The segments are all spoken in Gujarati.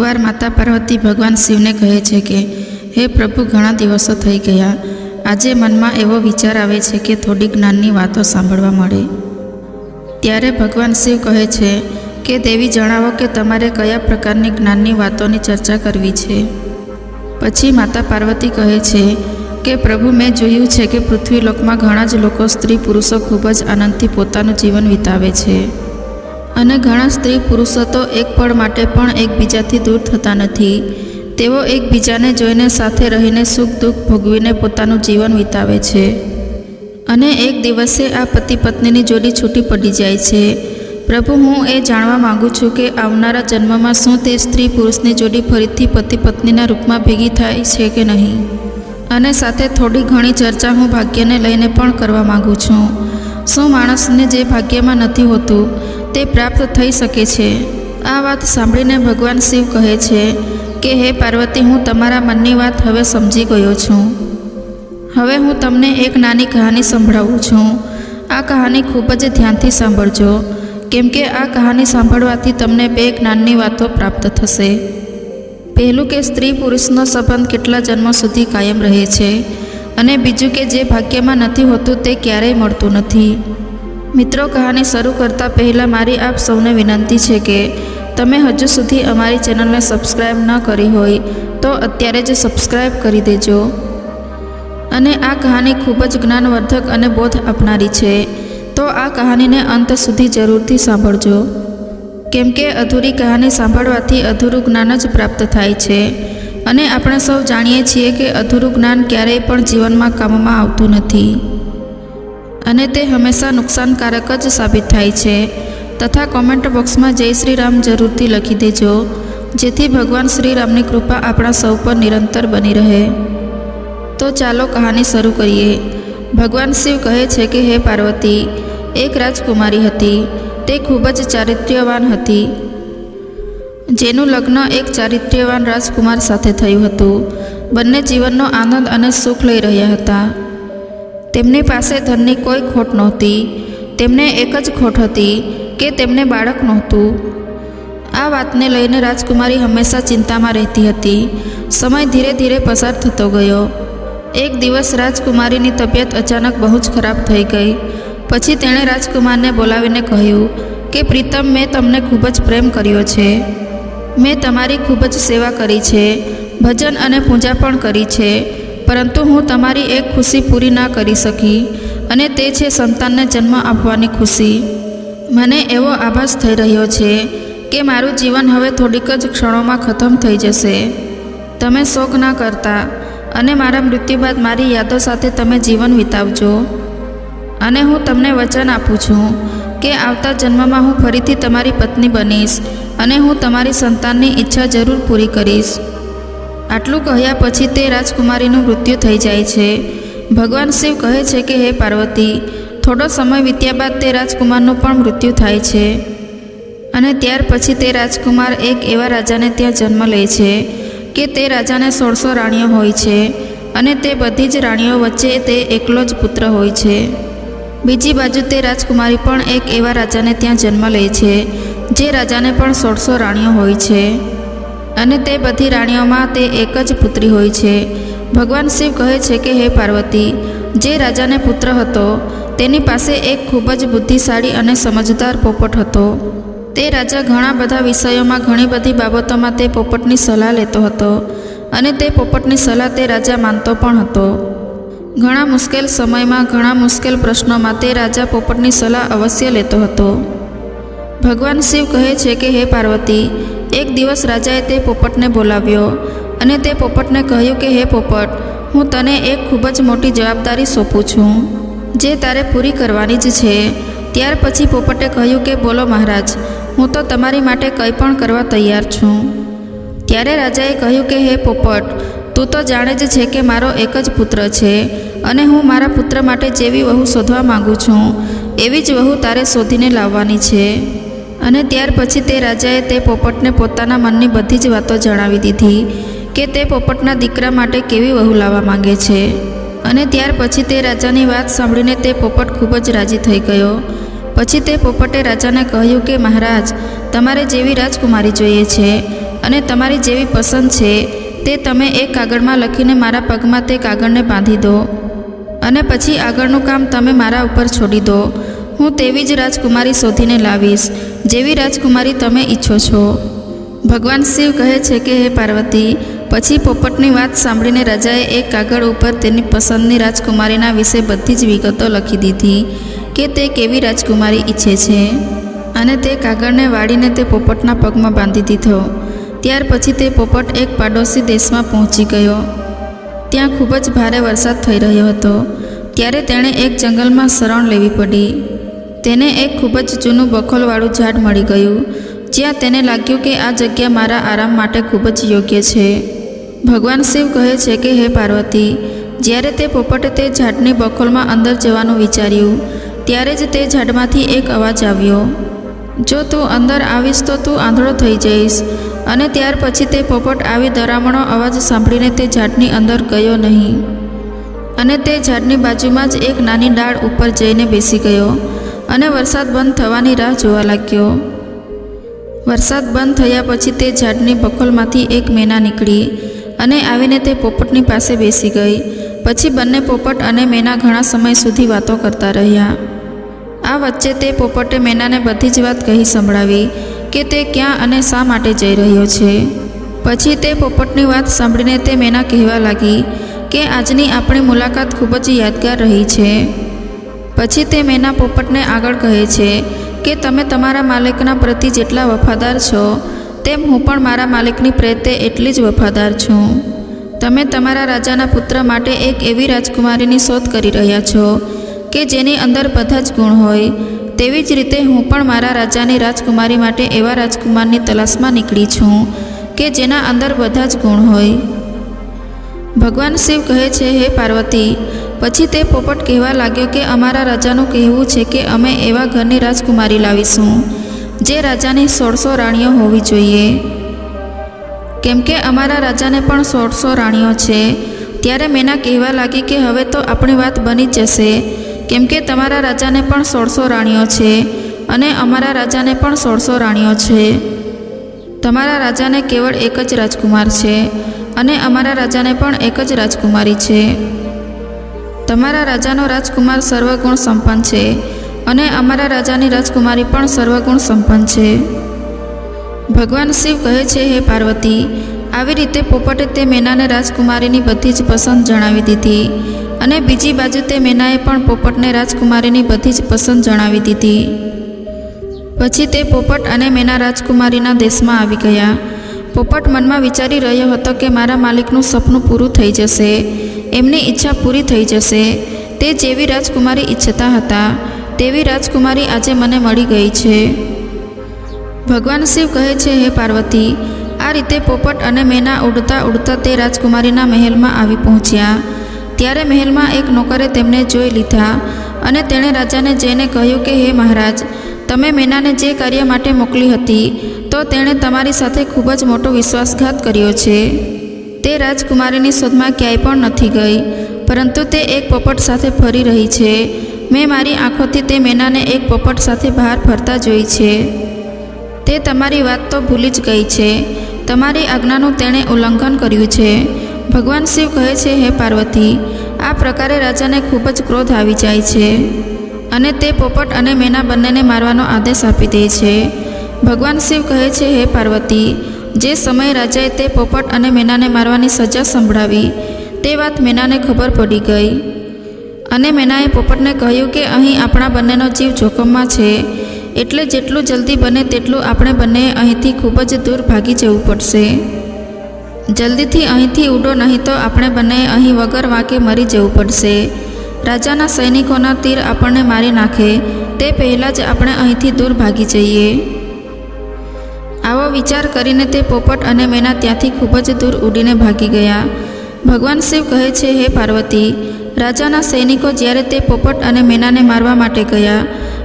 એકવાર માતા પાર્વતી ભગવાન શિવને કહે છે કે હે પ્રભુ, ઘણા દિવસો થઈ ગયા, આજે મનમાં એવો વિચાર આવે છે કે થોડી જ્ઞાનની વાતો સાંભળવા મળે. ત્યારે ભગવાન શિવ કહે છે કે દેવી, જણાવો કે તમારે કયા પ્રકારની જ્ઞાનની વાતોની ચર્ચા કરવી છે. પછી માતા પાર્વતી કહે છે કે પ્રભુ, મેં જોયું છે કે પૃથ્વીલોકમાં ઘણા જ લોકો સ્ત્રી પુરુષો ખૂબ જ આનંદથી પોતાનું જીવન વિતાવે છે, અને ઘણા સ્ત્રી પુરુષો તો એક પળ માટે પણ એકબીજાથી દૂર થતા નથી. તેઓ એકબીજાને જોઈને સાથે રહીને સુખ દુઃખ ભોગવીને પોતાનું જીવન વિતાવે છે, અને એક દિવસે આ પતિ પત્નીની જોડી છૂટી પડી જાય છે. પ્રભુ, હું એ જાણવા માગું છું કે આવનારા જન્મમાં શું તે સ્ત્રી પુરુષની જોડી ફરીથી પતિ પત્નીના રૂપમાં ભેગી થાય છે કે નહીં, અને સાથે થોડી ઘણી ચર્ચા હું ભાગ્યને લઈને પણ કરવા માગું છું. શું માણસને જે ભાગ્યમાં નથી હોતું તે પ્રાપ્ત થઈ શકે છે? આ વાત સાંભળીને ભગવાન શિવ કહે છે કે હે પાર્વતી, હું તમારા મનની વાત હવે સમજી ગયો છું. હવે હું તમને એક નાની કહાની સંભળાવું છું. આ કહાની ખૂબ જ ધ્યાનથી સાંભળજો, કેમ કે આ કહાની સાંભળવાથી તમને બે જ્ઞાનની વાતો પ્રાપ્ત થશે. પહેલું કે સ્ત્રી પુરુષનો સંબંધ કેટલા જન્મો સુધી કાયમ રહે છે, અને બીજું કે જે ભાગ્યમાં નથી હોતું તે ક્યારેય મળતું નથી. મિત્રો, કહાની શરૂ કરતાં પહેલાં મારી આપ સૌને વિનંતી છે કે તમે હજુ સુધી અમારી ચેનલને સબસ્ક્રાઈબ ન કરી હોય તો અત્યારે જ સબસ્ક્રાઈબ કરી દેજો. અને આ કહાની ખૂબ જ જ્ઞાનવર્ધક અને બોધ આપનારી છે, તો આ કહાનીને અંત સુધી જરૂરથી સાંભળજો, કેમ કે અધૂરી કહાની સાંભળવાથી અધૂરું જ્ઞાન જ પ્રાપ્ત થાય છે, અને આપણે સૌ જાણીએ છીએ કે અધૂરું જ્ઞાન ક્યારેય પણ જીવનમાં કામમાં આવતું નથી, અને તે હંમેશા નુકસાનકારક જ સાબિત થાય છે. તથા કોમેન્ટ બોક્સમાં જય શ્રી રામ જરૂરથી લખી દેજો, જેથી ભગવાન શ્રી રામની કૃપા આપણા સૌ પર નિરંતર બની રહે. તો ચાલો કહાની શરૂ કરીએ. ભગવાન શિવ કહે છે કે હે પાર્વતી, એક રાજકુમારી હતી. તે ખૂબ જ ચારિત્ર્યવાન હતી, જેનું લગ્ન એક ચારિત્ર્યવાન રાજકુમાર સાથે થયું હતું. બંને જીવનનો આનંદ અને સુખ લઈ રહ્યા હતા. તેમની પાસે ધનની કોઈ ખોટ નહોતી. તેમને એક જ ખોટ હતી કે તેમને બાળક નહોતું. આ વાતને લઈને રાજકુમારી હંમેશા ચિંતામાં રહેતી હતી. સમય ધીરે ધીરે પસાર થતો ગયો. એક દિવસ રાજકુમારીની તબિયત અચાનક બહુ જ ખરાબ થઈ ગઈ. પછી તેણે રાજકુમારને બોલાવીને કહ્યું કે પ્રીતમ, મેં તમને ખૂબ જ પ્રેમ કર્યો છે. મેં તમારી ખૂબ જ સેવા કરી છે, ભજન અને પૂજા પણ કરી છે, પરંતુ હું તમારી એક ખુશી પૂરી ના કરી શકી, અને તે છે સંતાનને જન્મ આપવાની ખુશી. મને એવો આભાસ થઈ રહ્યો છે કે મારું જીવન હવે થોડીક જ ક્ષણોમાં ખતમ થઈ જશે. તમે શોક ના કરતા, અને મારા મૃત્યુ બાદ મારી યાદો સાથે તમે જીવન વિતાવજો. અને હું તમને વચન આપું છું કે આવતા જન્મમાં હું ફરીથી તમારી પત્ની બનીશ, અને હું તમારી સંતાનની ઈચ્છા જરૂર પૂરી કરીશ. આટલું કહ્યા પછી તે રાજકુમારીનું મૃત્યુ થઈ જાય છે. ભગવાન શિવ કહે છે કે હે પાર્વતી, થોડો સમય વીત્યા બાદ તે રાજકુમારનું પણ મૃત્યુ થાય છે, અને ત્યાર પછી તે રાજકુમાર એક એવા રાજાને ત્યાં જન્મ લે છે કે તે રાજાને 1600 રાણીઓ હોય છે, અને તે બધી જ રાણીઓ વચ્ચે તે એકલો જ પુત્ર હોય છે. બીજી બાજુ તે રાજકુમારી પણ એક એવા રાજાને ત્યાં જન્મ લે છે જે રાજાને પણ 1600 રાણીઓ હોય છે, અને તે બધી રાણીઓમાં તે એક જ પુત્રી હોય છે. ભગવાન શિવ કહે છે કે હે પાર્વતી, જે રાજાને પુત્ર હતો તેની પાસે એક ખૂબ જ બુદ્ધિશાળી અને સમજદાર પોપટ હતો. તે રાજા ઘણા બધા વિષયોમાં, ઘણી બધી બાબતોમાં તે પોપટની સલાહ લેતો હતો, અને તે પોપટની સલાહ તે રાજા માનતો પણ હતો. ઘણા મુશ્કેલ સમયમાં, ઘણા મુશ્કેલ પ્રશ્નોમાં તે રાજા પોપટની સલાહ અવશ્ય લેતો હતો. ભગવાન શિવ કહે છે કે હે પાર્વતી, એક દિવસ રાજાએ તે પોપટને બોલાવ્યો, અને તે પોપટને કહ્યું કે હે પોપટ, હું તને એક ખૂબ જ મોટી જવાબદારી સોંપું છું, જે તારે પૂરી કરવાની જ છે. ત્યાર પછી પોપટે કહ્યું કે બોલો મહારાજ, હું તો તમારી માટે કંઈ પણ કરવા તૈયાર છું. ત્યારે રાજાએ કહ્યું કે હે પોપટ, તું તો જાણે જ છે કે મારો એક જ પુત્ર છે, અને હું મારા પુત્ર માટે જેવી વહુ શોધવા માગું છું એવી જ વહુ તારે શોધીને લાવવાની છે. અને ત્યાર પછી તે રાજાએ તે પોપટને પોતાના મનની બધી જ વાતો જણાવી દીધી કે તે પોપટના દીકરા માટે કેવી વહુ લાવવા માંગે છે. અને ત્યાર પછી તે રાજાની વાત સાંભળીને તે પોપટ ખૂબ જ રાજી થઈ ગયો. પછી તે પોપટે રાજાને કહ્યું કે મહારાજ, તમારે જેવી રાજકુમારી જોઈએ છે અને તમારી જેવી પસંદ છે તે તમે એક કાગળમાં લખીને મારા પગમાં તે કાગળને બાંધી દો અને પછી આગળનું કામ તમે મારા ઉપર છોડી દો. હું તેવી જ રાજકુમારી શોધીને લાવીશ જેવી રાજકુમારી તમે ઈચ્છો છો. ભગવાન શિવ કહે છે કે હે પાર્વતી, પછી પોપટની વાત સાંભળીને રાજાએ એક કાગળ ઉપર તેની પસંદની રાજકુમારીના વિશે બધી જ વિગતો લખી દીધી કે તે કેવી રાજકુમારી ઈચ્છે છે અને તે કાગળને વાળીને તે પોપટના પગમાં બાંધી દીધો. ત્યાર પછી તે પોપટ એક પાડોશી દેશમાં પહોંચી ગયો. ત્યાં ખૂબ જ ભારે વરસાદ થઈ રહ્યો હતો. ત્યારે તેણે એક જંગલમાં શરણ લેવી પડી. તેને એક ખૂબ જ જૂનું બખોલવાળું ઝાડ મળી ગયું, જ્યાં તેને લાગ્યું કે આ જગ્યા મારા આરામ માટે ખૂબ જ યોગ્ય છે. ભગવાન શિવ કહે છે કે હે પાર્વતી, જ્યારે તે પોપટે તે ઝાડની બખોલમાં અંદર જવાનું વિચાર્યું ત્યારે જ તે ઝાડમાંથી એક અવાજ આવ્યો, જો તું અંદર આવીશ તો તું આંધળો થઈ જઈશ. અને ત્યાર પછી તે પોપટ આવી ડરામણો અવાજ સાંભળીને તે ઝાડની અંદર ગયો નહીં અને તે ઝાડની બાજુમાં જ એક નાની ડાળ ઉપર જઈને બેસી ગયો અને વરસાદ બંધ થવાની રાહ જોવા લાગ્યો. વરસાદ બંધ થયા પછી તે ઝાડની બખોલમાંથી એક મેના નીકળી અને આવીને તે પોપટની પાસે બેસી ગઈ. પછી બંને પોપટ અને મેના ઘણા સમય સુધી વાતો કરતા રહ્યા. આ વચ્ચે તે પોપટે મેનાને બધી જ વાત કહી સંભળાવી કે તે ક્યાં અને શા માટે જઈ રહ્યો છે. પછી તે પોપટની વાત સાંભળીને તે મેના કહેવા લાગી કે આજની આપણી મુલાકાત ખૂબ જ યાદગાર રહી છે. પછી તે મેના પોપટને આગળ કહે છે કે તમે તમારા માલિકના પ્રતિ જેટલા વફાદાર છો તેમ હું પણ મારા માલિકની પ્રત્યે એટલી જ વફાદાર છું. તમે તમારા રાજાના પુત્ર માટે એક એવી રાજકુમારીની શોધ કરી રહ્યા છો કે જેની અંદર બધા જ ગુણ હોય. તેવી જ રીતે હું પણ મારા રાજાની રાજકુમારી માટે એવા રાજકુમારની તલાશમાં નીકળી છું કે જેના અંદર બધા જ ગુણ હોય. ભગવાન શિવ કહે છે હે પાર્વતી, પછી તે પોપટ કહેવા લાગ્યો કે અમારા રાજાનું કહેવું છે કે અમે એવા ઘરની રાજકુમારી લાવીશું જે રાજાની 1600 રાણીઓ હોવી જોઈએ, કેમ કે અમારા રાજાને પણ 1600 રાણીઓ છે. ત્યારે મેના કહેવા લાગી કે હવે તો આપણી વાત બની જ જશે, કેમ કે તમારા રાજાને પણ 1600 રાણીઓ છે અને અમારા રાજાને પણ 1600 રાણીઓ છે. તમારા રાજાને કેવળ એક જ રાજકુમાર છે અને અમારા રાજાને પણ એક જ રાજકુમારી છે. તમારા રાજાનો રાજકુમાર સર્વગુણ સંપન્ન છે અને અમારા રાજાની રાજકુમારી પણ સર્વગુણ સંપન્ન છે. ભગવાન શિવ કહે છે હે પાર્વતી, આવી રીતે પોપટે તે મેનાને રાજકુમારીની બધી જ પસંદ જણાવી દીધી અને બીજી બાજુ તે મેનાએ પણ પોપટને રાજકુમારીની બધી જ પસંદ જણાવી દીધી. પછી તે પોપટ અને મેના રાજકુમારીના દેશમાં આવી ગયા. પોપટ મનમાં વિચારી રહ્યો હતો કે મારા માલિકનું સપનું પૂરું થઈ જશે, એમની ઈચ્છા પૂરી થઈ જશે. તે જેવી રાજકુમારી ઈચ્છતા હતા તેવી રાજકુમારી આજે મને મળી ગઈ છે. ભગવાન શિવ કહે છે હે પાર્વતી, આ રીતે પોપટ અને મેના ઉડતા ઉડતા તે રાજકુમારીના મહેલમાં આવી પહોંચ્યા. ત્યારે મહેલમાં એક નોકરે તેમને જોઈ લીધા અને તેણે રાજાને જઈને કહ્યું કે હે મહારાજ, તમે મેનાને જે કાર્ય માટે મોકલી હતી તો તેણે તમારી સાથે ખૂબ જ મોટો વિશ્વાસઘાત કર્યો છે. તે રાજકુમારીની શોધમાં ક્યાંય પણ નથી ગઈ, પરંતુ તે એક પોપટ સાથે ફરી રહી છે. મેં મારી આંખોથી તે મેનાને એક પોપટ સાથે બહાર ફરતા જોઈ છે. તે તમારી વાત તો ભૂલી જ ગઈ છે. તમારી આજ્ઞાનું તેણે ઉલ્લંઘન કર્યું છે. ભગવાન શિવ કહે છે હે પાર્વતી, આ પ્રકારે રાજાને ખૂબ જ ક્રોધ આવી જાય છે અને તે પોપટ અને મેના બંનેને મારવાનો આદેશ આપી દે છે. ભગવાન શિવ કહે છે હે પાર્વતી, જે સમયે રાજાએ તે પોપટ અને મેનાને મારવાની સજા સંભળાવી તે વાત મેનાને ખબર પડી ગઈ અને મેનાએ પોપટને કહ્યું કે અહીં આપણા બંનેનો જીવ જોખમમાં છે, એટલે જેટલું જલ્દી બને તેટલું આપણે બંનેએ અહીંથી ખૂબ જ દૂર ભાગી જવું પડશે. જલ્દીથી અહીંથી ઉડો, નહીં તો આપણે બંનેએ અહીં વગર વાંકે મરી જવું પડશે. રાજાના સૈનિકોના તીર આપણને મારી નાખે તે પહેલાં જ આપણે અહીંથી દૂર ભાગી જઈએ. આવો વિચાર કરીને તે પોપટ અને મેના ત્યાંથી ખૂબ જ દૂર ઉડીને ભાગી ગયા. ભગવાન શિવ કહે છે હે પાર્વતી, રાજાના સૈનિકો જ્યારે તે પોપટ અને મેનાને મારવા માટે ગયા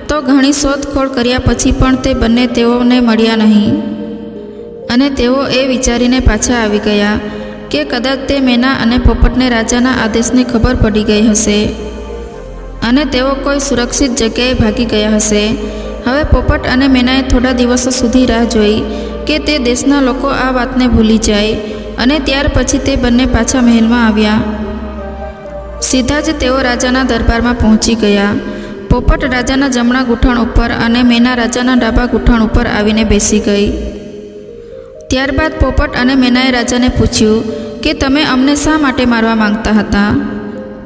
તો ઘણી શોધખોળ કર્યા પછી પણ તે બંને તેઓને મળ્યા નહીં અને તેઓ એ વિચારીને પાછા આવી ગયા કે કદાચ તે મેના અને પોપટને રાજાના આદેશની ખબર પડી ગઈ હશે અને તેઓ કોઈ સુરક્ષિત જગ્યાએ ભાગી ગયા હશે. હવે પોપટ અને મેનાએ થોડા દિવસો સુધી રાહ જોઈ કે તે દેશના લોકો આ વાતને ભૂલી જાય, અને ત્યાર પછી તે બંને પાછા મહેલમાં આવ્યા. સીધા જ તેઓ રાજાના દરબારમાં પહોંચી ગયા. પોપટ રાજાના જમણા ગૂંઠણ ઉપર અને મેના રાજાના ડાબા ગૂંઠણ ઉપર આવીને બેસી ગઈ. ત્યારબાદ પોપટ અને મેનાએ રાજાને પૂછ્યું કે તમે અમને શા માટે મારવા માંગતા હતા?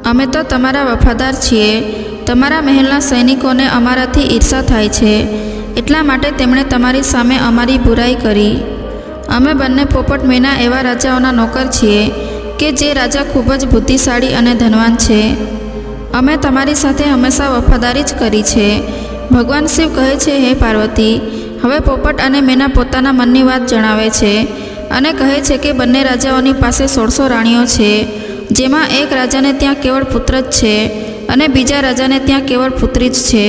અમે તો તમારા વફાદાર છીએ. તમારા મહેલના સૈનિકોને અમારાથી ઈર્ષા થાય છે, એટલા માટે તેમણે તમારી સામે અમારી બુરાઈ કરી. અમે બંને પોપટ મેના એવા રાજાઓના નોકર છીએ કે જે રાજા ખૂબ જ બુદ્ધિશાળી અને ધનવાન છે. અમે તમારી સાથે હંમેશા વફાદારી જ કરી છે. ભગવાન શિવ કહે છે, હે પાર્વતી, હવે પોપટ અને મેના પોતાના મનની વાત જણાવે છે અને કહે છે કે બંને રાજાઓની પાસે 1600 રાણીઓ છે, જેમાં એક રાજાને ત્યાં કેવળ પુત્ર જ છે અને બીજા રાજાને ત્યાં કેવળ પુત્રી જ છે.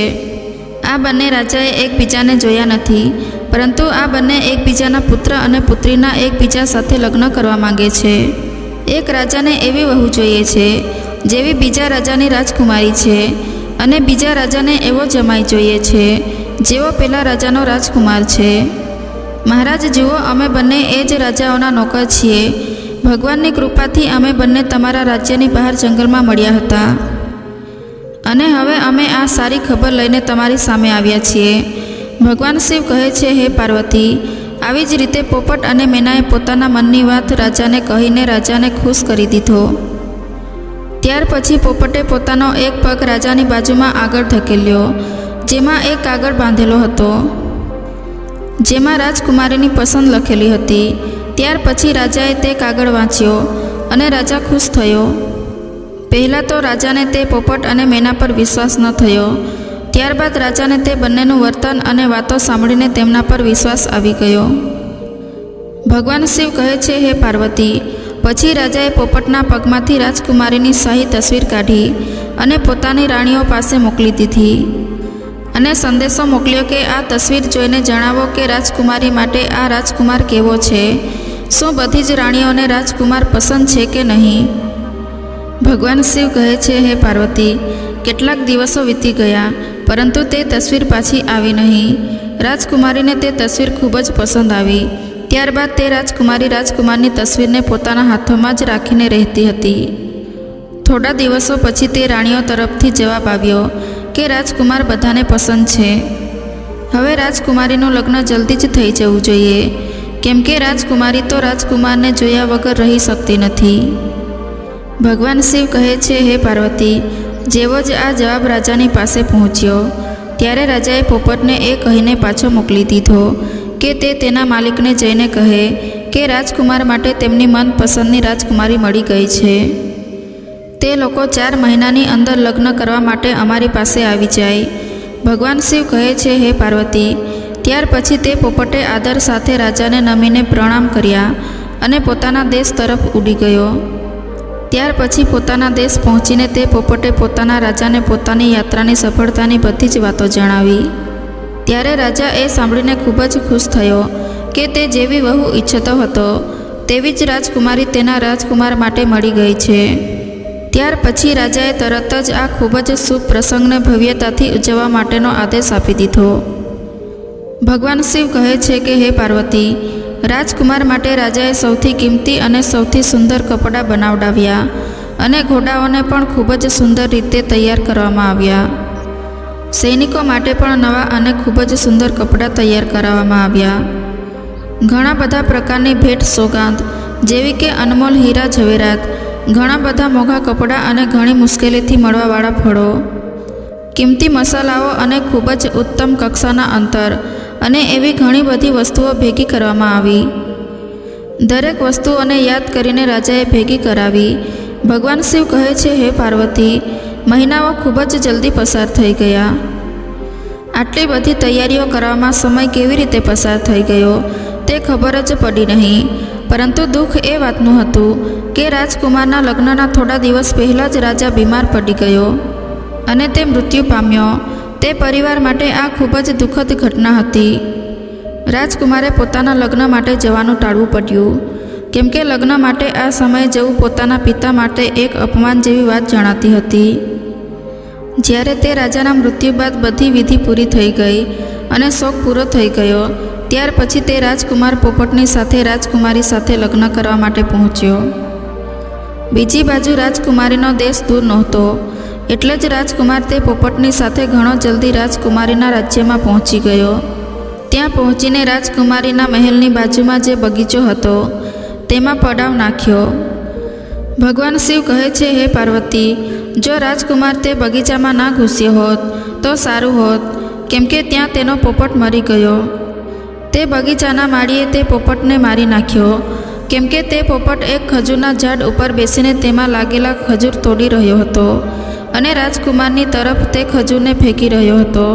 આ બંને રાજાએ એકબીજાને જોયા નથી, પરંતુ આ બંને એકબીજાના પુત્ર અને પુત્રીના એકબીજા સાથે લગ્ન કરવા માંગે છે. એક રાજાને એવી વહુ જોઈએ છે જેવી બીજા રાજાની રાજકુમારી છે, અને બીજા રાજાને એવો જમાઈ જોઈએ છે જેવો પેલા રાજાનો રાજકુમાર છે. મહારાજ જુઓ, અમે બંને એ જ રાજાઓના નોકર છીએ. ભગવાનની કૃપાથી અમે બંને તમારા રાજ્યની બહાર જંગલમાં મળ્યા હતા, અને હવે અમે આ સારી ખબર લઈને તમારી સામે આવ્યા છીએ. ભગવાન શિવ કહે છે, હે પાર્વતી, આવી જ રીતે પોપટ અને મેનાએ પોતાના મનની વાત રાજાને કહીને રાજાને ખુશ કરી દીધો. ત્યાર પછી પોપટે પોતાનો એક પગ રાજાની બાજુમાં આગળ ધકેલ્યો, જેમાં એક કાગળ બાંધેલો હતો, જેમાં રાજકુમારીની પસંદ લખેલી હતી. ત્યાર પછી રાજાએ તે કાગળ વાંચ્યો અને રાજા ખુશ થયો. પહેલાં તો રાજાને તે પોપટ અને મેના પર વિશ્વાસ ન થયો. ત્યારબાદ રાજાને તે બંનેનું વર્તન અને વાતો સાંભળીને તેમના પર વિશ્વાસ આવી ગયો. ભગવાન શિવ કહે છે, હે પાર્વતી, પછી રાજાએ પોપટના પગમાંથી રાજકુમારીની શાહી તસવીર કાઢી અને પોતાની રાણીઓ પાસે મોકલી દીધી, અને સંદેશો મોકલ્યો કે આ તસવીર જોઈને જણાવો કે રાજકુમારી માટે આ રાજકુમાર કેવો છે. શું બધી જ રાણીઓને રાજકુમાર પસંદ છે કે નહીં? ભગવાન શિવ કહે છે, હે પાર્વતી, કેટલાક દિવસો વીતી ગયા, પરંતુ તે તસવીર પાછી આવી નહીં. રાજકુમારીને તે તસવીર ખૂબ જ પસંદ આવી. ત્યારબાદ તે રાજકુમારની તસવીરને પોતાના હાથોમાં જ રાખીને રહેતી હતી. થોડા દિવસો પછી તે રાણીઓ તરફથી જવાબ આવ્યો કે રાજકુમાર બધાને પસંદ છે. હવે રાજકુમારીનું લગ્ન જલ્દી જ થઈ જવું જોઈએ, કેમ કે રાજકુમારી તો રાજકુમારને જોયા વગર રહી શકતી નથી. ભગવાન શિવ કહે છે, હે પાર્વતી, જેવો જ આ જવાબ રાજાની પાસે પહોંચ્યો, ત્યારે રાજાએ પોપટને એ કહીને પાછો મોકલી દીધો કે તે તેના માલિકને જઈને કહે કે રાજકુમાર માટે તેમની મનપસંદની રાજકુમારી મળી ગઈ છે. તે લોકો 4 મહિનાની અંદર લગ્ન કરવા માટે અમારી પાસે આવી જાય. ભગવાન શિવ કહે છે, હે પાર્વતી, ત્યાર પછી તે પોપટે આદર સાથે રાજાને નમીને પ્રણામ કર્યા અને પોતાના દેશ તરફ ઉડી ગયો. ત્યાર પછી પોતાના દેશ પહોંચીને તે પોપટે પોતાના રાજાને પોતાની યાત્રાની સફળતાની બધી જ વાતો જણાવી. ત્યારે રાજા એ સાંભળીને ખૂબ જ ખુશ થયો કે તે જેવી વહુ ઈચ્છતો હતો તેવી જ રાજકુમારી તેના રાજકુમાર માટે મળી ગઈ છે. ત્યાર પછી રાજાએ તરત જ આ ખૂબ જ શુભ પ્રસંગને ભવ્યતાથી ઉજવવા માટેનો આદેશ આપી દીધો. ભગવાન શિવ કહે છે કે, હે પાર્વતી, રાજકુમાર માટે રાજાએ સૌથી કિંમતી અને સૌથી સુંદર કપડાં બનાવડાવ્યા અને ઘોડાઓને પણ ખૂબ જ સુંદર રીતે તૈયાર કરવામાં આવ્યા. સૈનિકો માટે પણ નવા અને ખૂબ જ સુંદર કપડાં તૈયાર કરાવવામાં આવ્યા. ઘણા બધા પ્રકારની ભેટ સોગાદ, જેવી કે અનમોલ હીરા ઝવેરાત, ઘણા બધા મોંઘા કપડાં અને ઘણી મુશ્કેલીથી મળવાવાળા ફળો, કિંમતી મસાલાઓ અને ખૂબ જ ઉત્તમ કક્ષાના અંતર અને એવી ઘણી બધી વસ્તુઓ ભેગી કરવામાં આવી. દરેક વસ્તુઓને યાદ કરીને રાજાએ ભેગી કરાવી. ભગવાન શિવ કહે છે, હે પાર્વતી, મહિનાઓ ખૂબ જ જલ્દી પસાર થઈ ગયા. આટલી બધી તૈયારીઓ કરવામાં સમય કેવી રીતે પસાર થઈ ગયો તે ખબર જ પડી નહીં. પરંતુ દુઃખ એ વાતનું હતું કે રાજકુમારના લગ્નના થોડા દિવસ પહેલાં જ રાજા બીમાર પડી ગયો અને તે મૃત્યુ પામ્યો. તે પરિવાર માટે આ ખૂબ જ દુઃખદ ઘટના હતી. રાજકુમારે પોતાના લગ્ન માટે જવાનું ટાળવું પડ્યું, કેમ કે લગ્ન માટે આ સમયે જવું પોતાના પિતા માટે એક અપમાન જેવી વાત જણાતી હતી. જ્યારે તે રાજાના મૃત્યુ બાદ બધી વિધિ પૂરી થઈ ગઈ અને શોક પૂરો થઈ ગયો, ત્યાર પછી તે રાજકુમાર પોપટની સાથે રાજકુમારી સાથે લગ્ન કરવા માટે પહોંચ્યો. બીજી બાજુ રાજકુમારીનો દેશ દૂર નહોતો, એટલે જ રાજકુમાર તે પોપટની સાથે ઘણો જલ્દી રાજકુમારીના રાજ્યમાં પહોંચી ગયો. ત્યાં પહોંચીને રાજકુમારીના મહેલની બાજુમાં જે બગીચો હતો તેમાં પડાવ નાખ્યો. ભગવાન શિવ કહે છે, હે પાર્વતી, જો રાજકુમાર તે બગીચામાં ના ઘૂસ્યો હોત તો સારું હોત, કેમ કે ત્યાં તેનો પોપટ મરી ગયો. તે બગીચાના માળીએ તે પોપટને મારી નાખ્યો, કેમ કે તે પોપટ એક ખજૂરના ઝાડ ઉપર બેસીને તેમાં લાગેલા ખજૂર તોડી રહ્યો હતો અને રાજકુમારની તરફ તે ખજૂરને ફેંકી રહ્યો હતો.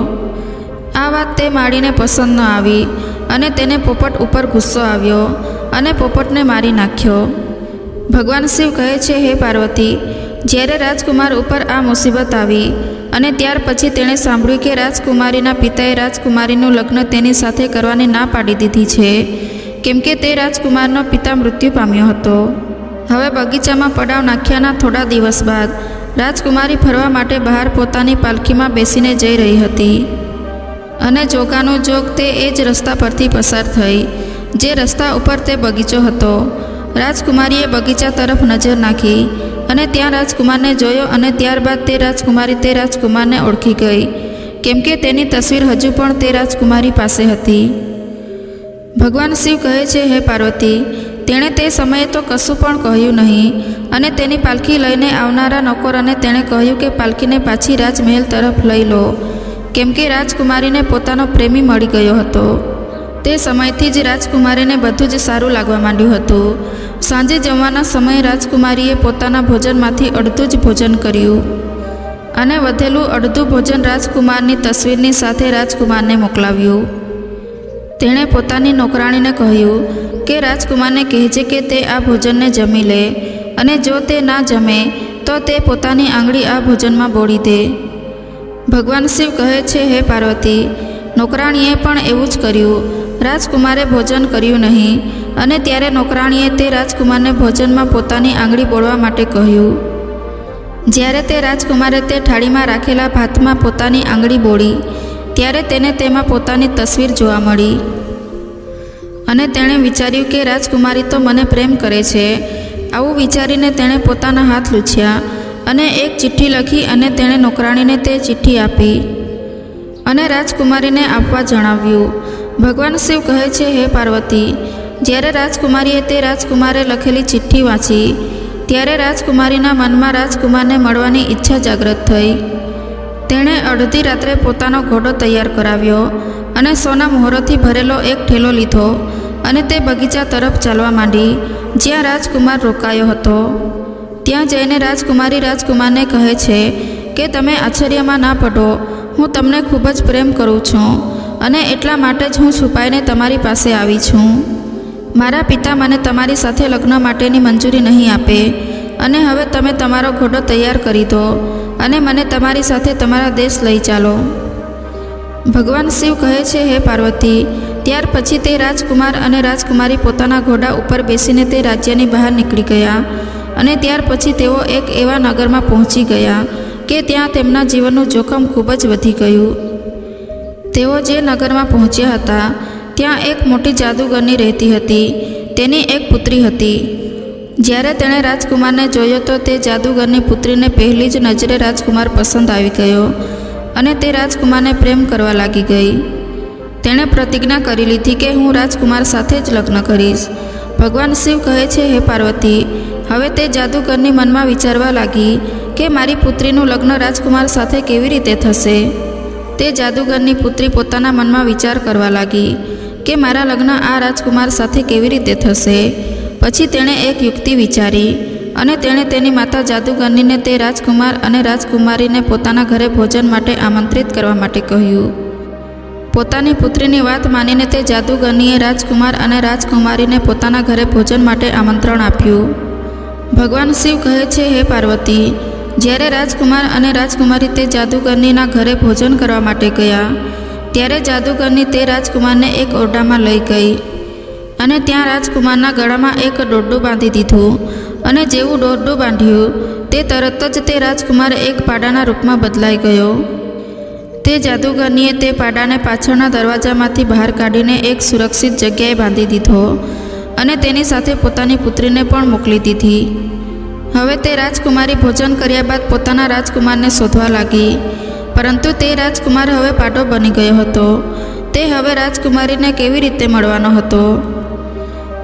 આ વાત તે માળીને પસંદ ન આવી અને તેને પોપટ ઉપર ગુસ્સો આવ્યો અને પોપટને મારી નાખ્યો. ભગવાન શિવ કહે છે, હે પાર્વતી, જ્યારે રાજકુમાર ઉપર આ મુસીબત આવી અને ત્યાર પછી તેણે સાંભળ્યું કે રાજકુમારીના પિતાએ રાજકુમારીનું લગ્ન તેની સાથે કરવાની ના પાડી દીધી છે, કેમ કે તે રાજકુમારનો પિતા મૃત્યુ પામ્યો હતો. હવે બગીચામાં પડાવ નાખ્યાના થોડા દિવસ બાદ રાજકુમારી ફરવા માટે બહાર પોતાની પાલખીમાં બેસીને જઈ રહી હતી અને જોગાનું જોગ તે એ જ રસ્તા પરથી પસાર થઈ જે રસ્તા ઉપર તે બગીચો હતો. રાજકુમારીએ બગીચા તરફ નજર નાખી અને ત્યાં રાજકુમારને જોયો અને ત્યારબાદ તે રાજકુમારી તે રાજકુમારને ઓળખી ગઈ, કેમ કે તેની તસવીર હજુ પણ તે રાજકુમારી પાસે હતી. ભગવાન શિવ કહે છે, હે પાર્વતી, તેણે તે સમયે તો કશું પણ કહ્યું નહીં અને તેની પાલખી લઈને આવનારા નોકરોને તેણે કહ્યું કે પાલખીને પાછી રાજમહેલ તરફ લઈ લો, કેમ કે રાજકુમારીને પોતાનો પ્રેમી મળી ગયો હતો. તે સમયથી જ રાજકુમારીને બધું જ સારું લાગવા માંડ્યું હતું. સાંજે જમવાના સમયે રાજકુમારીએ પોતાના ભોજનમાંથી અડધું જ ભોજન કર્યું અને વધેલું અડધું ભોજન રાજકુમારની તસવીરની સાથે રાજકુમારને મોકલાવ્યું. તેણે પોતાની નોકરાણીને કહ્યું કે રાજકુમારને કહેજે કે તે આ ભોજનને જમી લે અને જો તે ના જમે તો તે પોતાની આંગળી આ ભોજનમાં બોળી દે. ભગવાન શિવ કહે છે, હે પાર્વતી, નોકરાણીએ પણ એવું જ કર્યું. રાજકુમારે ભોજન કર્યું નહીં અને ત્યારે નોકરાણીએ તે રાજકુમારને ભોજનમાં પોતાની આંગળી બોળવા માટે કહ્યું. જ્યારે તે રાજકુમારે તે થાળીમાં રાખેલા ભાતમાં પોતાની આંગળી બોળી ત્યારે તેને તેમાં પોતાની તસવીર જોવા મળી અને તેણે વિચાર્યું કે રાજકુમારી તો મને પ્રેમ કરે છે. આવું વિચારીને તેણે પોતાના હાથ લૂછ્યા અને એક ચિઠ્ઠી લખી અને તેણે નોકરાણીને તે ચિઠ્ઠી આપી અને રાજકુમારીને આપવા જણાવ્યું. ભગવાન શિવ કહે છે, હે પાર્વતી, જ્યારે રાજકુમારીએ તે રાજકુમારે લખેલી ચિઠ્ઠી વાંચી ત્યારે રાજકુમારીના મનમાં રાજકુમારને મળવાની ઈચ્છા જાગૃત થઈ. તેણે અડધી રાત્રે પોતાનો ઘોડો તૈયાર કરાવ્યો અને સોના મોહરોથી ભરેલો એક ઠેલો લીધો અને તે બગીચા તરફ ચાલવા માંડી જ્યાં રાજકુમાર રોકાયો હતો. ત્યાં જઈને રાજકુમારી રાજકુમારને કહે છે કે તમે આશ્ચર્યમાં ના પડો, હું તમને ખૂબ જ પ્રેમ કરું છું અને એટલા માટે જ હું છુપાઈને તમારી પાસે આવી છું. મારા પિતા મને તમારી સાથે લગ્ન માટેની મંજૂરી નહીં આપે અને હવે તમે તમારો ઘોડો તૈયાર કરી દો અને મને તમારી સાથે તમારા દેશ લઈ ચાલો. ભગવાન શિવ કહે છે, હે પાર્વતી, ત્યાર પછી તે રાજકુમાર અને રાજકુમારી પોતાના ઘોડા ઉપર બેસીને તે રાજ્યની બહાર નીકળી ગયા અને ત્યાર પછી તેઓ એક એવા નગરમાં પહોંચી ગયા કે ત્યાં તેમના જીવનનું જોખમ ખૂબ જ વધી ગયું. તેઓ જે નગરમાં પહોંચ્યા હતા ત્યાં એક મોટી જાદુગરની રહેતી હતી. તેની એક પુત્રી હતી. જ્યારે તેણે રાજકુમારને જોયો તો તે જાદુગરની પુત્રીને પહેલી જ નજરે રાજકુમાર પસંદ આવી ગયો અને તે રાજકુમારને પ્રેમ કરવા લાગી ગઈ. તેણે પ્રતિજ્ઞા કરી લીધી કે હું રાજકુમાર સાથે જ લગ્ન કરીશ. ભગવાન શિવ કહે છે, હે પાર્વતી, હવે તે જાદુગરની મનમાં વિચારવા લાગી કે મારી પુત્રીનું લગ્ન રાજકુમાર સાથે કેવી રીતે થશે. તે જાદુગરની પુત્રી પોતાના મનમાં વિચાર કરવા લાગી કે મારા લગ્ન આ રાજકુમાર સાથે કેવી રીતે થશે. પછી તેણે એક યુક્તિ વિચારી અને તેણે તેની માતા જાદુગરનીને તે રાજકુમાર અને રાજકુમારીને પોતાના ઘરે ભોજન માટે આમંત્રિત કરવા માટે કહ્યું. પોતાની પુત્રીની વાત માનીને તે જાદુગરનીએ રાજકુમાર અને રાજકુમારીને પોતાના ઘરે ભોજન માટે આમંત્રણ આપ્યું. ભગવાન શિવ કહે છે, હે પાર્વતી, જ્યારે રાજકુમાર અને રાજકુમારી તે જાદુગરનીના ઘરે ભોજન કરવા માટે ગયા ત્યારે જાદુગરની તે રાજકુમારને એક ઓરડામાં લઈ ગઈ અને ત્યાં રાજકુમારના ગળામાં એક દોરડું બાંધી દીધું અને જેવું દોરડું બાંધ્યું તે તરત જ તે રાજકુમાર એક પાડાના રૂપમાં બદલાઈ ગયો. તે જાદુગરનીએ તે પાડાને પાછળના દરવાજામાંથી બહાર કાઢીને એક સુરક્ષિત જગ્યાએ બાંધી દીધો અને તેની સાથે પોતાની પુત્રીને પણ મોકલી દીધી. હવે તે રાજકુમારી ભોજન કર્યા બાદ પોતાના રાજકુમારને શોધવા લાગી, પરંતુ તે રાજકુમાર હવે પાડો બની ગયો હતો. તે હવે રાજકુમારીને કેવી રીતે મળવાનો હતો?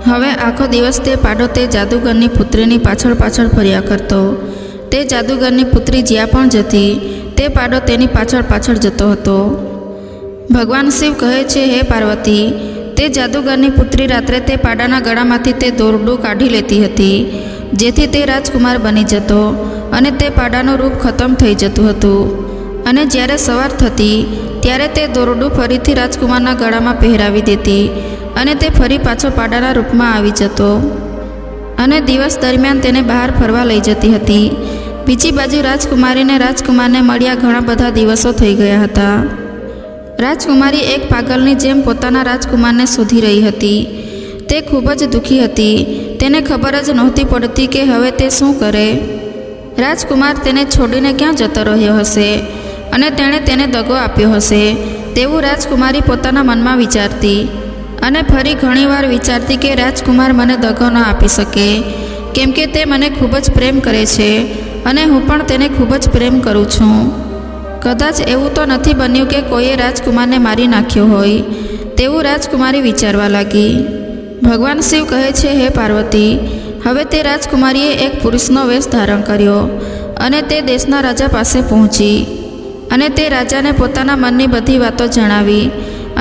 હવે આખો દિવસ તે પાડો તે જાદુગરની પુત્રીની પાછળ પાછળ ફર્યા કરતો. તે જાદુગરની પુત્રી જ્યાં પણ જતી, તે પાડો તેની પાછળ પાછળ જતો હતો. ભગવાન શિવ કહે છે, હે પાર્વતી, તે જાદુગરની પુત્રી રાત્રે તે પાડાના ગળામાંથી તે દોરડું કાઢી લેતી હતી, જેથી તે રાજકુમાર બની જતો અને તે પાડાનું રૂપ ખતમ થઈ જતું હતું. અને જ્યારે સવાર થતી ત્યારે તે દોરડું ફરીથી રાજકુમારના ગળામાં પહેરાવી દેતી અને તે ફરી પાછો પાડાના રૂપમાં આવી જતો અને દિવસ દરમિયાન તેને બહાર ફરવા લઈ જતી હતી. બીજી બાજુ રાજકુમારીને રાજકુમારને મળ્યા ઘણા બધા દિવસો થઈ ગયા હતા. રાજકુમારી એક પાગલની જેમ પોતાના રાજકુમારને શોધી રહી હતી. તે ખૂબ જ દુઃખી હતી. તેને ખબર જ નહોતી પડતી કે હવે તે શું કરે. રાજકુમાર તેને છોડીને ક્યાં જતો રહ્યો હશે અને તેણે તેને દગો આપ્યો હશે તેવું રાજકુમારી પોતાના મનમાં વિચારતી અને ફરી ઘણીવાર વિચારતી કે રાજકુમાર મને દગો ન આપી શકે, કેમ કે તે મને ખૂબ જ પ્રેમ કરે છે અને હું પણ તેને ખૂબ જ પ્રેમ કરું છું. કદાચ એવું તો નથી બન્યું કે કોઈએ રાજકુમારને મારી નાખ્યો હોય તેવું રાજકુમારી વિચારવા લાગી. ભગવાન શિવ કહે છે, હે પાર્વતી, હવે તે રાજકુમારીએ એક પુરુષનો વેશ ધારણ કર્યો અને તે દેશના રાજા પાસે પહોંચી અને તે રાજાને પોતાના મનની બધી વાતો જણાવી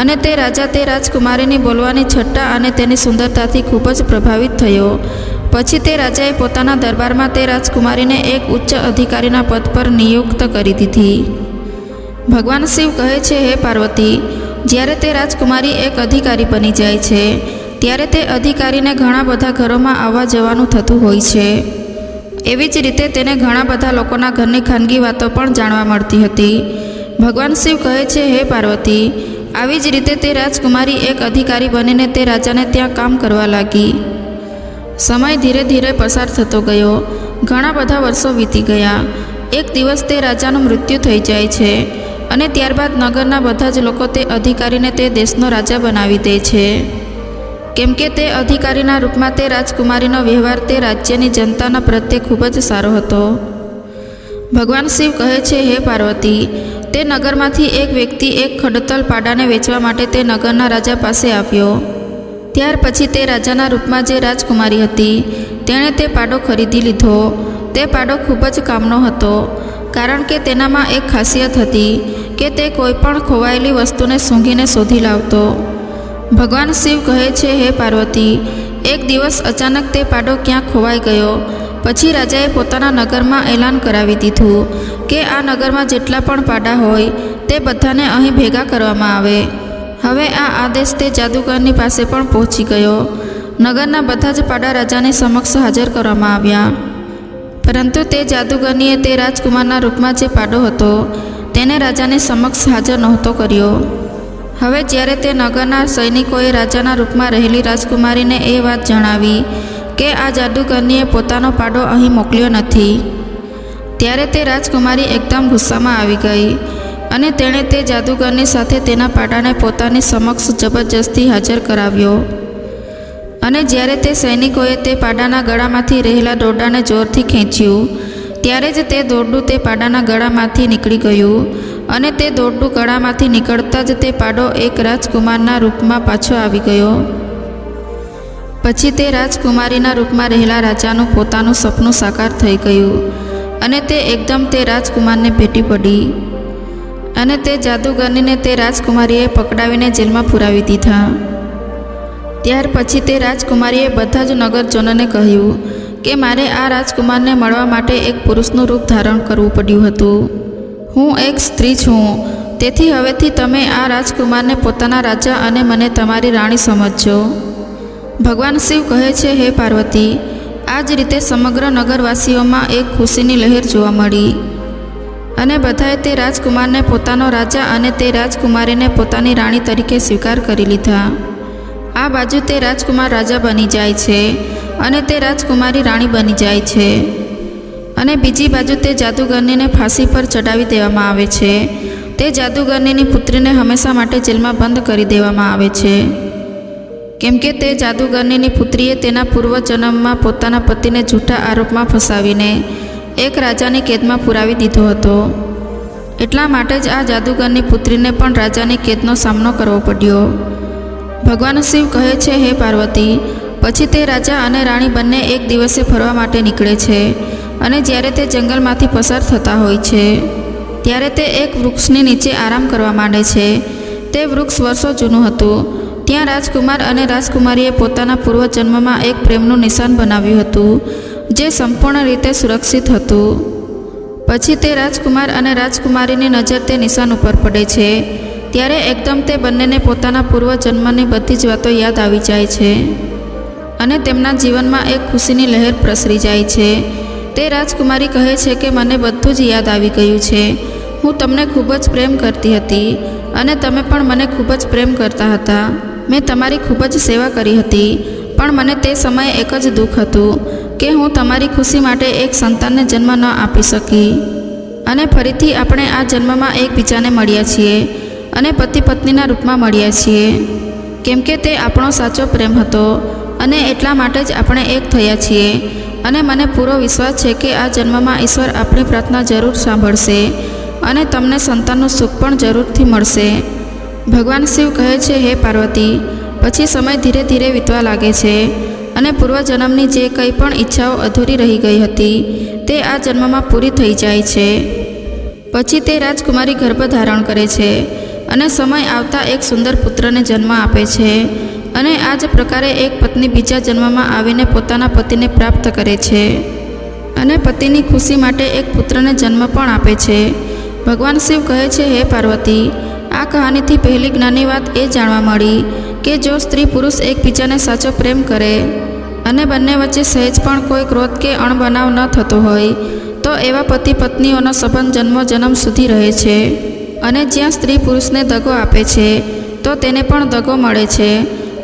અને તે રાજા તે રાજકુમારીની બોલવાની છટ્ટા અને તેની સુંદરતાથી ખૂબ જ પ્રભાવિત થયો. પછી તે રાજાએ પોતાના દરબારમાં તે રાજકુમારીને એક ઉચ્ચ અધિકારીના પદ પર નિયુક્ત કરી દીધી. ભગવાન શિવ કહે છે, હે પાર્વતી, જ્યારે તે રાજકુમારી એક અધિકારી બની જાય છે ત્યારે તે અધિકારીને ઘણા બધા ઘરોમાં આવવા જવાનું થતું હોય છે. એવી જ રીતે તેને ઘણા બધા લોકોના ઘરની ખાનગી વાતો પણ જાણવા મળતી હતી. ભગવાન શિવ કહે છે, હે પાર્વતી, આવી જ રીતે તે રાજકુમારી એક અધિકારી બનીને તે રાજાને ત્યાં કામ કરવા લાગી. સમય ધીરે ધીરે પસાર થતો ગયો. ઘણા બધા વર્ષો વીતી ગયા. એક દિવસ તે રાજાનું મૃત્યુ થઈ જાય છે અને ત્યારબાદ નગરના બધા જ લોકો તે અધિકારીને તે દેશનો રાજા બનાવી દે છે, કેમ કે તે અધિકારીના રૂપમાં તે રાજકુમારીનો વ્યવહાર તે રાજ્યની જનતાના પ્રત્યે ખૂબ જ સારો હતો. ભગવાન શિવ કહે છે, હે પાર્વતી, તે નગરમાંથી એક વ્યક્તિ એક ખડતલ પાડાને વેચવા માટે તે નગરના રાજા પાસે આવ્યો. ત્યાર પછી તે રાજાના રૂપમાં જે રાજકુમારી હતી તેણે તે પાડો ખરીદી લીધો. તે પાડો ખૂબ જ કામનો હતો, કારણ કે તેનામાં એક ખાસિયત હતી કે તે કોઈ પણ ખોવાયેલી વસ્તુને સૂંઘીને શોધી લાવતો. ભગવાન શિવ કહે છે, હે પાર્વતી, એક દિવસ અચાનક તે પાડો ક્યાંક ખોવાઈ ગયો. પછી રાજાએ પોતાના નગરમાં એલાન કરાવી દીધું કે આ નગરમાં જેટલા પણ પાડા હોય તે બધાને અહીં ભેગા કરવામાં આવે. હવે આ આદેશ તે જાદુગરની પાસે પણ પહોંચી ગયો. નગરના બધા જ પાડા રાજાની સમક્ષ હાજર કરવામાં આવ્યા, પરંતુ તે જાદુગરનીએ તે રાજકુમારના રૂપમાં જે પાડો હતો તેને રાજાની સમક્ષ હાજર નહોતો કર્યો. હવે જ્યારે તે નગરના સૈનિકોએ રાજાના રૂપમાં રહેલી રાજકુમારીને એ વાત જણાવી કે આ જાદુગરનીએ પોતાનો પાડો અહીં મોકલ્યો નથી, ત્યારે તે રાજકુમારી એકદમ ગુસ્સામાં આવી ગઈ અને તેણે તે જાદુગરની સાથે તેના પાડાને પોતાની સમક્ષ જબરજસ્તી હાજર કરાવ્યો. અને જ્યારે તે સૈનિકોએ તે પાડાના ગળામાંથી રહેલા દોરડાને જોરથી ખેંચ્યું ત્યારે જ તે દોરડું તે પાડાના ગળામાંથી નીકળી ગયું અને તે દોરડું ગળામાંથી નીકળતા જ તે પાડો એક રાજકુમારના રૂપમાં પાછો આવી ગયો. પછી તે રાજકુમારીના રૂપમાં રહેલા રાજાનું પોતાનું સપનું સાકાર થઈ ગયું અને તે એકદમ તે રાજકુમારને ભેટી પડી અને તે જાદુગરનીને તે રાજકુમારીએ પકડાવીને જેલમાં પુરાવી દીધા. ત્યાર પછી તે રાજકુમારીએ બધા જ નગરજનોને કહ્યું કે મારે આ રાજકુમારને મળવા માટે એક પુરુષનું રૂપ ધારણ કરવું પડ્યું હતું. હું એક સ્ત્રી છું, તેથી હવેથી તમે આ રાજકુમારને પોતાના રાજા અને મને તમારી રાણી સમજજો. ભગવાન શિવ કહે છે, હે પાર્વતી, આ જ રીતે સમગ્ર નગરવાસીઓમાં એક ખુશીની લહેર જોવા મળી અને બધાએ તે રાજકુમારને પોતાનો રાજા અને તે રાજકુમારીને પોતાની રાણી તરીકે સ્વીકાર કરી લીધા. આ બાજુ તે રાજકુમાર રાજા બની જાય છે અને તે રાજકુમારી રાણી બની જાય છે અને બીજી બાજુ તે જાદુગરનીને ફાંસી પર ચડાવી દેવામાં આવે છે. તે જાદુગરનીની પુત્રીને હંમેશા માટે જેલમાં બંધ કરી દેવામાં આવે છે, કેમ કે તે જાદુગરનીની પુત્રીએ તેના પૂર્વજન્મમાં પોતાના પતિને જૂઠા આરોપમાં ફસાવીને એક રાજાની કેદમાં પુરાવી દીધો હતો. એટલા માટે જ આ જાદુગરની પુત્રીને પણ રાજાની કેદનો સામનો કરવો પડ્યો. ભગવાન શિવ કહે છે, હે પાર્વતી, પછી તે રાજા અને રાણી બંને એક દિવસે ફરવા માટે નીકળે છે અને જ્યારે તે જંગલમાંથી પસાર થતા હોય છે ત્યારે તે એક વૃક્ષની નીચે આરામ કરવા માંડે છે. તે વૃક્ષ વર્ષો જૂનું હતું. ત્યાં રાજકુમાર અને રાજકુમારીએ પોતાના પૂર્વજન્મમાં એક પ્રેમનું નિશાન બનાવ્યું હતું, જે સંપૂર્ણ રીતે સુરક્ષિત હતું. પછી તે રાજકુમાર અને રાજકુમારીની નજર તે નિશાન ઉપર પડે છે ત્યારે એકદમ તે બંનેને પોતાના પૂર્વજન્મની બધી જ વાતો યાદ આવી જાય છે અને તેમના જીવનમાં એક ખુશીની લહેર પ્રસરી જાય છે. તે રાજકુમારી કહે છે કે મને બધું જ યાદ આવી ગયું છે. હું તમને ખૂબ જ પ્રેમ કરતી હતી અને તમે પણ મને ખૂબ જ પ્રેમ કરતા હતા. મેં તમારી ખૂબ જ સેવા કરી હતી, પણ મને તે સમયે એક જ દુઃખ હતું કે હું તમારી ખુશી માટે એક સંતાનને જન્મ ન આપી શકી. અને ફરીથી આપણે આ જન્મમાં એકબીજાને મળ્યા છીએ અને પતિ પત્નીના રૂપમાં મળ્યા છીએ, કેમ કે તે આપણો સાચો પ્રેમ હતો અને એટલા માટે જ આપણે એક થયા છીએ. અને મને પૂરો વિશ્વાસ છે કે આ જન્મમાં ઈશ્વર આપણી પ્રાર્થના જરૂર સાંભળશે અને તમને સંતાનનું સુખ પણ જરૂરથી મળશે. ભગવાન શિવ કહે છે, હે પાર્વતી, પછી સમય ધીરે ધીરે વીતવા લાગે છે અને પૂર્વજન્મની જે કંઈ પણ ઈચ્છાઓ અધૂરી રહી ગઈ હતી તે આ જન્મમાં પૂરી થઈ જાય છે. પછી તે રાજકુમારી ગર્ભ ધારણ કરે છે અને સમય આવતા એક સુંદર પુત્રને જન્મ આપે છે. અને આ જ પ્રકારે એક પત્ની બીજા જન્મમાં આવીને પોતાના પતિને પ્રાપ્ત કરે છે અને પતિની ખુશી માટે એક પુત્રને જન્મ પણ આપે છે. ભગવાન શિવ કહે છે, હે પાર્વતી, આ કહાનીથી પહેલી જ્ઞાનની વાત એ જાણવા મળી કે જો સ્ત્રી પુરુષ એકબીજાને સાચો પ્રેમ કરે અને બંને વચ્ચે સહેજ પણ કોઈ ક્રોધ કે અણબનાવ ન થતો હોય તો એવા પતિ પત્નીઓનો સંબંધ જન્મો જન્મ સુધી રહે છે. અને જ્યાં સ્ત્રી પુરુષને દગો આપે છે તો તેને પણ દગો મળે છે,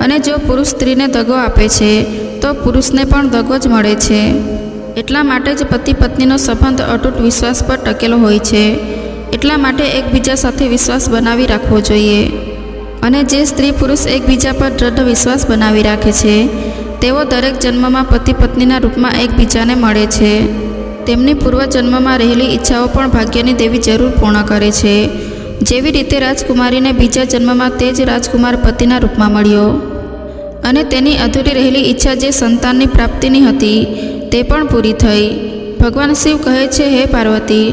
અને જો પુરુષ સ્ત્રીને દગો આપે છે તો પુરુષને પણ દગો જ મળે છે. એટલા માટે જ પતિ પત્નીનો સંબંધ અતૂટ વિશ્વાસ પર ટકેલો હોય છે. એટલા માટે એકબીજા સાથે વિશ્વાસ બનાવી રાખવો જોઈએ. અને જે સ્ત્રી પુરુષ એકબીજા પર દૃઢ વિશ્વાસ બનાવી રાખે છે તેઓ દરેક જન્મમાં પતિ પત્નીના રૂપમાં એકબીજાને મળે છે. તેમની પૂર્વજન્મમાં રહેલી ઈચ્છાઓ પણ ભાગ્યની દેવી જરૂર પૂર્ણ કરે છે. જેવી રીતે રાજકુમારીને બીજા જન્મમાં તે જ રાજકુમાર પતિના રૂપમાં મળ્યો અને તેની અધૂરી રહેલી ઈચ્છા જે સંતાનની પ્રાપ્તિની હતી તે પણ પૂરી થઈ. ભગવાન શિવ કહે છે, હે પાર્વતી,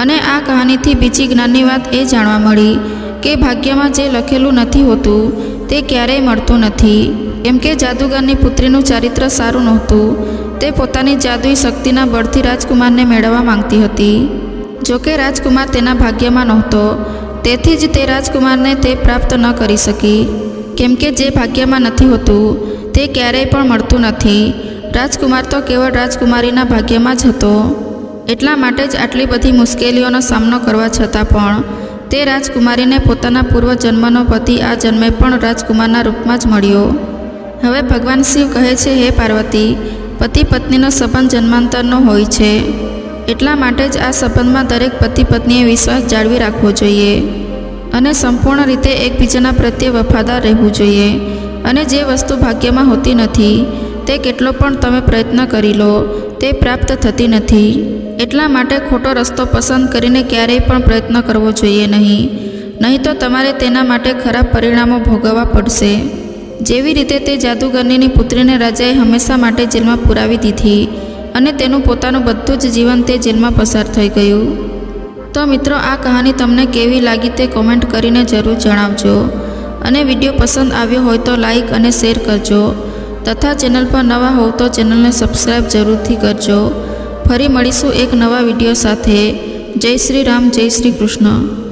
અને આ કહાનીથી બીજી જ્ઞાનની વાત એ જાણવા મળી કે ભાગ્યમાં જે લખેલું નથી હોતું તે ક્યારેય મળતું નથી. કેમ કે જાદુગરની પુત્રીનું ચારિત્ર સારું નહોતું. તે પોતાની જાદુઈ શક્તિના બળથી રાજકુમારને મેળવવા માંગતી હતી. જોકે રાજકુમાર તેના ભાગ્યમાં નહોતો, તેથી જ તે રાજકુમારને તે પ્રાપ્ત ન કરી શકી. કેમ કે જે ભાગ્યમાં નથી હોતું તે ક્યારેય પણ મળતું નથી. રાજકુમાર તો કેવળ રાજકુમારીના ભાગ્યમાં જ હતો. એટલા માટે જ આટલી બધી મુશ્કેલીઓનો સામનો કરવા છતાં પણ તે રાજકુમારીને પોતાના પૂર્વજન્મનો પતિ આ જન્મે પણ રાજકુમારના રૂપમાં જ મળ્યો. હવે ભગવાન શિવ કહે છે, હે પાર્વતી, પતિ પત્નીનો સંબંધ જન્માંતરનો હોય છે. એટલા માટે જ આ સંબંધમાં દરેક પતિ પત્નીએ વિશ્વાસ જાળવી રાખવો જોઈએ અને સંપૂર્ણ રીતે એકબીજાના પ્રત્યે વફાદાર રહેવું જોઈએ. અને જે વસ્તુ ભાગ્યમાં હોતી નથી તે કેટલો પણ તમે પ્રયત્ન કરી લો તે પ્રાપ્ત થતી નથી. એટલા માટે ખોટો રસ્તો પસંદ કરીને ક્યારેય પણ પ્રયત્ન કરવો જોઈએ નહીં તો તમારે તેના માટે ખરાબ પરિણામો ભોગવવા પડશે. જેવી રીતે તે જાદુગરનીની પુત્રીને રાજાએ હંમેશા માટે જેલમાં પુરાવી દીધી અને તેનું પોતાનું બધું જ જીવન તે જેલમાં પસાર થઈ ગયું. તો મિત્રો, આ કહાની તમને કેવી લાગી તે કોમેન્ટ કરીને જરૂર જણાવજો. અને વિડીયો પસંદ આવ્યો હોય તો લાઈક અને શેર કરજો તથા ચેનલ પર નવા હોવ તો ચેનલને સબસ્ક્રાઈબ જરૂરથી કરજો. ફરી મળીશું એક નવા વિડીયો સાથે. જય શ્રી રામ, જય શ્રી કૃષ્ણ.